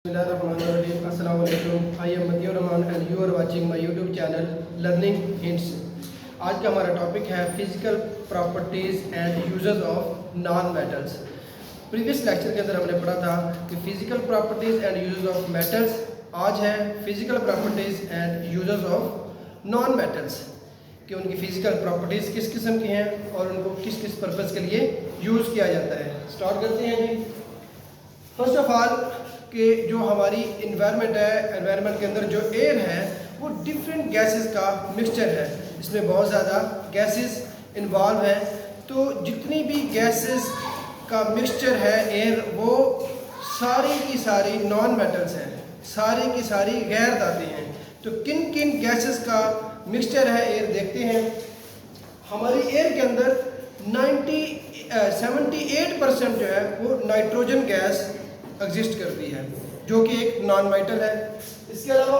Assalamualaikum. I am Matiur Rahman and you are watching my YouTube channel Learning Hints. आज का हमारा topic है physical properties and uses of non metals. Previous lecture के अंदर हमने पढ़ा था कि physical properties and uses of metals. आज है physical properties and uses of non metals, कि उनकी फिजिकल प्रॉपर्टीज़ किस किस्म की हैं और उनको किस किस पर्पज़ के लिए यूज़ किया जाता है। स्टार्ट करते हैं जी। फर्स्ट ऑफ ऑल कि जो हमारी इन्वायरमेंट है, एनवायरनमेंट के अंदर जो एयर है वो डिफरेंट गैसेस का मिक्सचर है। इसमें बहुत ज़्यादा गैसेस इन्वॉल्व हैं, तो जितनी भी गैसेस का मिक्सचर है एयर, वो सारी की सारी नॉन मेटल्स हैं, सारी की सारी गैर धातुएं हैं। तो किन किन गैसेस का मिक्सचर है एयर देखते हैं। हमारी एयर के अंदर 78% जो है वो नाइट्रोजन गैस एग्जिस्ट करती है, जो कि एक नॉन मेटल है। इसके अलावा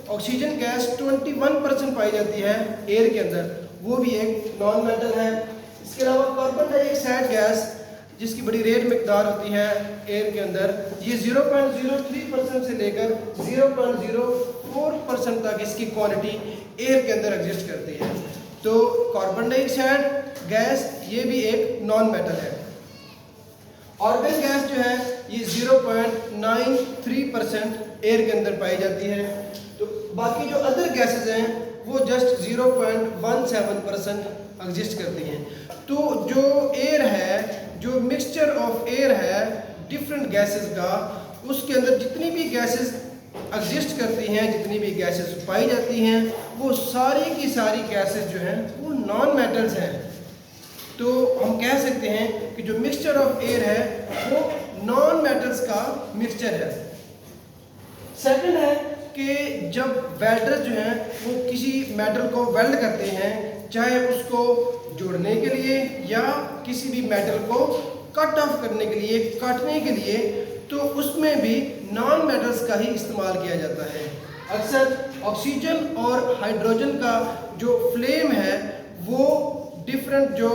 ऑक्सीजन गैस 21% पाई जाती है एयर के अंदर, वो भी एक नॉन मेटल है। इसके अलावा कार्बन डाइऑक्साइड गैस, जिसकी बड़ी रेयर मिकदार होती है एयर के अंदर, ये 0.03% से लेकर 0.04% तक इसकी क्वांटिटी एयर के अंदर एग्जिस्ट करती है। तो कार्बन डाइऑक्साइड गैस ये भी एक नॉन मेटल है। ऑर्गन गैस जो है ये 0.93% एयर के अंदर पाई जाती है। तो बाकी जो अदर गैसेस हैं वो जस्ट 0.17% एग्जिस्ट करती हैं। तो जो एयर है, जो मिक्सचर ऑफ एयर है डिफरेंट गैसेस का, उसके अंदर जितनी भी गैसेस एग्जिस्ट करती हैं, जितनी भी गैसेस पाई जाती हैं, वो सारी की सारी गैसेस जो हैं वो नॉन मेटल्स हैं। तो हम कह सकते हैं कि जो मिक्सचर ऑफ एयर है वो नॉन मेटल्स का मिक्सचर है। सेकंड है कि जब वेल्डर्स जो हैं वो किसी मेटल को वेल्ड करते हैं, चाहे उसको जोड़ने के लिए या किसी भी मेटल को कट ऑफ करने के लिए, काटने के लिए, तो उसमें भी नॉन मेटल्स का ही इस्तेमाल किया जाता है। अक्सर ऑक्सीजन और हाइड्रोजन का जो फ्लेम है वो डिफरेंट जो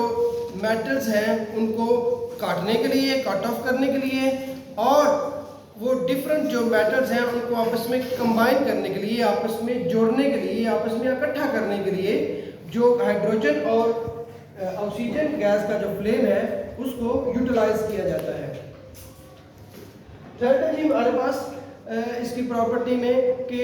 मेटल्स हैं उनको काटने के लिए, कट ऑफ करने के लिए, और वो डिफरेंट जो मेटल्स हैं उनको आपस में कंबाइन करने के लिए, आपस में जोड़ने के लिए, आपस में इकट्ठा करने के लिए जो हाइड्रोजन और ऑक्सीजन गैस का जो फ्लेम है उसको यूटिलाइज किया जाता है। थर्ड है जी हमारे पास इसकी प्रॉपर्टी में कि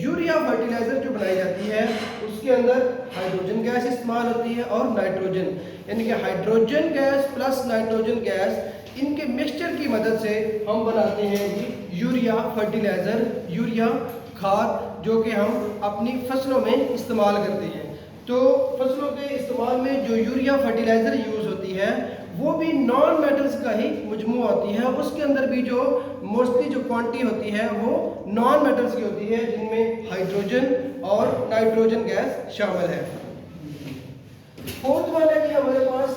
यूरिया फर्टिलाइज़र जो बनाई जाती है उसके अंदर हाइड्रोजन गैस इस्तेमाल होती है और नाइट्रोजन, यानी कि hydrogen gas plus nitrogen gas, इनके मिक्सचर की मदद से हम बनाते हैं जी यूरिया फर्टिलाइज़र, यूरिया खाद, जो कि हम अपनी फसलों में इस्तेमाल करते हैं। तो फसलों के इस्तेमाल में जो यूरिया फर्टिलाइज़र यूज़ होती है वो भी नॉन मेटल्स का ही मजमू होती है। उसके अंदर भी जो मोस्टली जो क्वांटिटी होती है वो नॉन मेटल्स की होती है, जिनमें हाइड्रोजन और नाइट्रोजन गैस शामिल है। फोर्थ वाला कि हमारे पास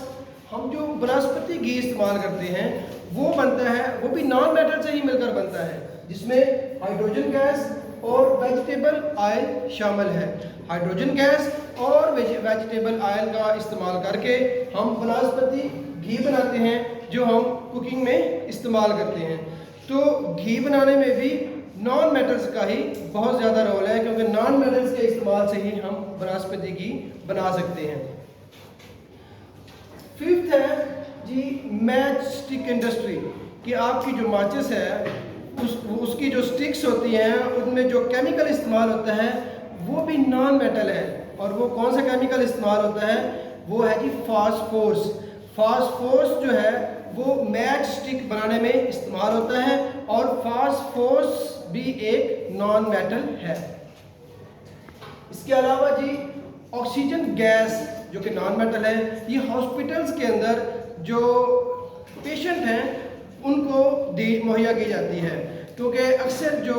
हम जो वनस्पति घी इस्तेमाल करते हैं वो बनता है, वो भी नॉन मेटल से ही मिलकर बनता है, जिसमें हाइड्रोजन गैस और वेजिटेबल ऑयल शामिल है। हाइड्रोजन गैस और वेजिटेबल ऑयल का इस्तेमाल करके हम वनस्पति घी बनाते हैं, जो हम कुकिंग में इस्तेमाल करते हैं। तो घी बनाने में भी नॉन मेटल्स का ही बहुत ज़्यादा रोल है, क्योंकि नॉन मेटल्स के इस्तेमाल से ही हम वनस्पति घी बना सकते हैं। फिफ्थ है जी मैच स्टिक इंडस्ट्री, कि आपकी जो माचिस है उसकी जो स्टिक्स होती हैं उनमें जो केमिकल इस्तेमाल होता है वो भी नॉन मेटल है। और वो कौन सा केमिकल इस्तेमाल होता है, वो है जी फास्फोरस। फास्फोरस जो है वो मैच स्टिक बनाने में इस्तेमाल होता है, और फास्फोरस भी एक नॉन मेटल है। इसके अलावा जी ऑक्सीजन गैस जो कि नॉन मेटल है, ये हॉस्पिटल्स के अंदर जो पेशेंट हैं उनको मुहैया की जाती है, क्योंकि अक्सर जो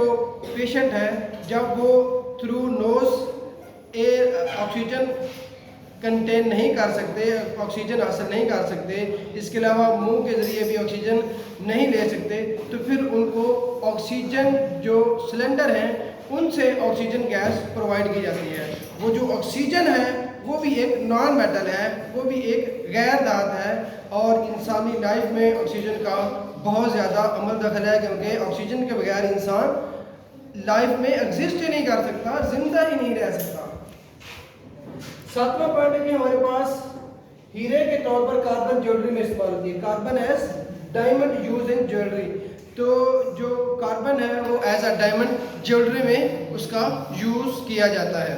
पेशेंट है जब वो through nose air oxygen contain नहीं कर सकते, ऑक्सीजन हासिल नहीं कर सकते, इसके अलावा मुंह के ज़रिए भी ऑक्सीजन नहीं ले सकते, तो फिर उनको ऑक्सीजन जो सिलेंडर हैं उनसे ऑक्सीजन गैस प्रोवाइड की जाती है। वो जो ऑक्सीजन है वो भी एक नॉन मेटल है, वो भी एक गैर धातु है, और इंसानी लाइफ में ऑक्सीजन का बहुत ज़्यादा अमल दखल है, क्योंकि ऑक्सीजन के बगैर इंसान लाइफ में एग्जिस्ट ही नहीं कर सकता, जिंदा ही नहीं रह सकता। 7वां पॉइंट है कि हमारे पास हीरे के तौर पर कार्बन ज्वेलरी में इस्तेमाल होती है। Carbon as diamond use in jewellery, तो जो कार्बन है वो एज अ डायमंड ज्वेलरी में उसका यूज़ किया जाता है।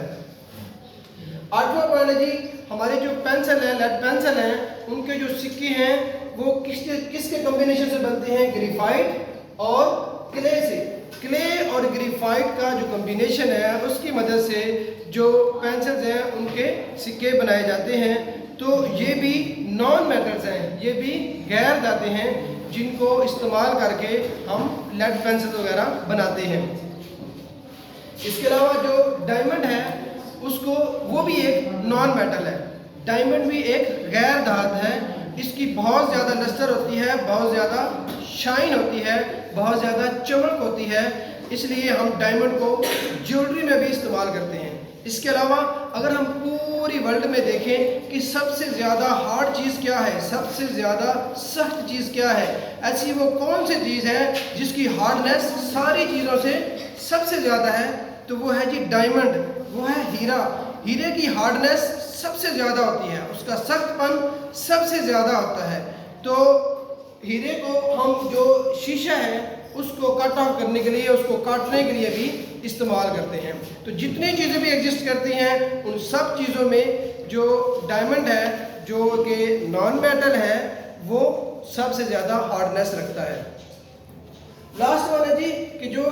8वां पॉइंट है जी, हमारे जो पेंसिल है, लेड पेंसिल हैं, उनके जो सिक्के हैं वो किसके कॉम्बिनेशन से बनते हैं? ग्रेफाइट और क्ले से। क्ले और ग्रेफाइट का जो कॉम्बिनेशन है उसकी मदद से जो पेंसिल्स हैं उनके सिक्के बनाए जाते हैं। तो ये भी नॉन मेटल्स हैं, ये भी गैर धातु हैं जिनको इस्तेमाल करके हम लेड पेंसिल वगैरह बनाते हैं। इसके अलावा जो डायमंड है उसको, वो भी एक नॉन मेटल है। डायमंड भी एक गैर धातु है, इसकी बहुत ज़्यादा लस्टर होती है, बहुत ज़्यादा शाइन होती है, बहुत ज़्यादा चमक होती है, इसलिए हम डायमंड को ज्वेलरी में भी इस्तेमाल करते हैं। इसके अलावा अगर हम पूरी वर्ल्ड में देखें कि सबसे ज़्यादा हार्ड चीज़ क्या है, सबसे ज़्यादा सख्त चीज़ क्या है, ऐसी वो कौन सी चीज़ है जिसकी हार्डनेस सारी चीज़ों से सबसे ज़्यादा है, तो वो है जी डायमंड, वो है हीरा। हीरे की हार्डनेस सबसे ज़्यादा होती है, उसका सख्तपन सबसे ज़्यादा होता है। तो हीरे को हम जो शीशा है उसको कट ऑफ करने के लिए, उसको काटने के लिए भी इस्तेमाल करते हैं। तो जितनी चीज़ें भी एग्जिस्ट करती हैं उन सब चीज़ों में जो डायमंड है, जो कि नॉन मेटल है, वो सबसे ज़्यादा हार्डनेस रखता है। लास्ट वन है जी कि जो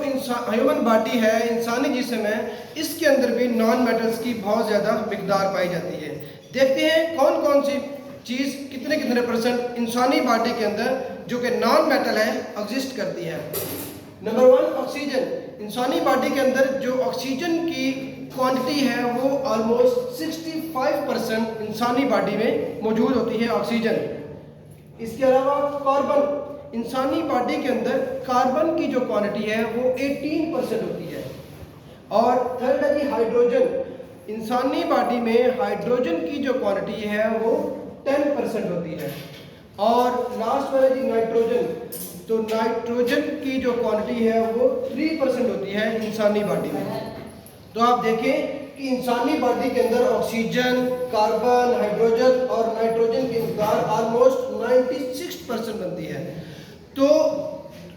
ह्यूमन बॉडी है, इंसानी जिस्म है, इसके अंदर भी नॉन मेटल्स की बहुत ज़्यादा मिकदार पाई जाती है। देखते हैं कौन कौन सी चीज़ कितने कितने परसेंट इंसानी बॉडी के अंदर जो कि नॉन मेटल है एग्जिस्ट करती है। Number 1 oxygen. इंसानी बॉडी के अंदर जो ऑक्सीजन की क्वांटिटी है वो ऑलमोस्ट 65% इंसानी बॉडी में मौजूद होती है ऑक्सीजन। इसके अलावा कार्बन, इंसानी बॉडी के अंदर कार्बन की जो क्वांटिटी है वो 18% होती है। और थर्ड है कि हाइड्रोजन, इंसानी बॉडी में हाइड्रोजन की जो क्वांटिटी है वो 10% होती है। और लास्ट में है जी नाइट्रोजन, तो नाइट्रोजन की जो क्वांटिटी है वो 3% होती है इंसानी बॉडी में। तो आप देखें कि इंसानी बॉडी के अंदर ऑक्सीजन, कार्बन, हाइड्रोजन और नाइट्रोजन की मिकदार ऑलमोस्ट 96% बनती है। तो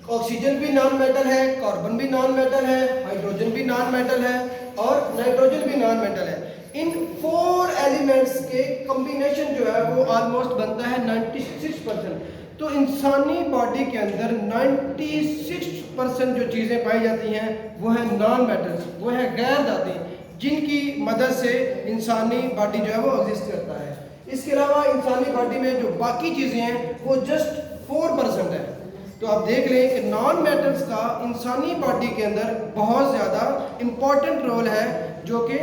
ऑक्सीजन भी नॉन मेटल है, कार्बन भी नॉन मेटल है, हाइड्रोजन भी नॉन मेटल है और नाइट्रोजन भी नॉन मेटल है। इन 4 एलिमेंट्स के कॉम्बिनेशन जो है वो ऑलमोस्ट बनता है 96%। तो इंसानी बॉडी के अंदर 96% जो चीज़ें पाई जाती हैं वो है नॉन मेटल्स, वो है गैर धातु, जिनकी मदद से इंसानी बॉडी जो है वो एग्जिस्ट करता है। इसके अलावा इंसानी बॉडी में जो बाकी चीज़ें हैं वो जस्ट 4% है। तो आप देख लें कि नॉन मेटल्स का इंसानी बॉडी के अंदर बहुत ज़्यादा इम्पॉर्टेंट रोल है, जो कि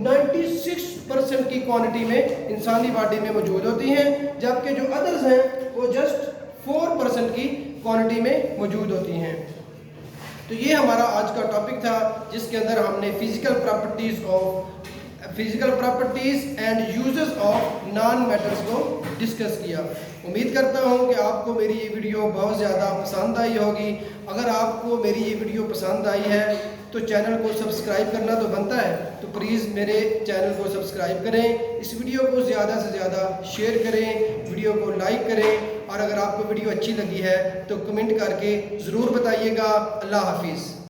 96% की क्वांटिटी में इंसानी बॉडी में मौजूद होती हैं, जबकि जो अदर्स हैं वो जस्ट 4% की क्वांटिटी में मौजूद होती हैं। तो ये हमारा आज का टॉपिक था, जिसके अंदर हमने physical properties and uses of non metals को डिस्कस किया। उम्मीद करता हूँ कि आपको मेरी ये वीडियो बहुत ज़्यादा पसंद आई होगी। अगर आपको मेरी ये वीडियो पसंद आई है तो चैनल को सब्सक्राइब करना तो बनता है, तो प्लीज़ मेरे चैनल को सब्सक्राइब करें, इस वीडियो को ज़्यादा से ज़्यादा शेयर करें, वीडियो को लाइक करें, और अगर आपको वीडियो अच्छी लगी है तो कमेंट करके ज़रूर बताइएगा। अल्लाह हाफिज़।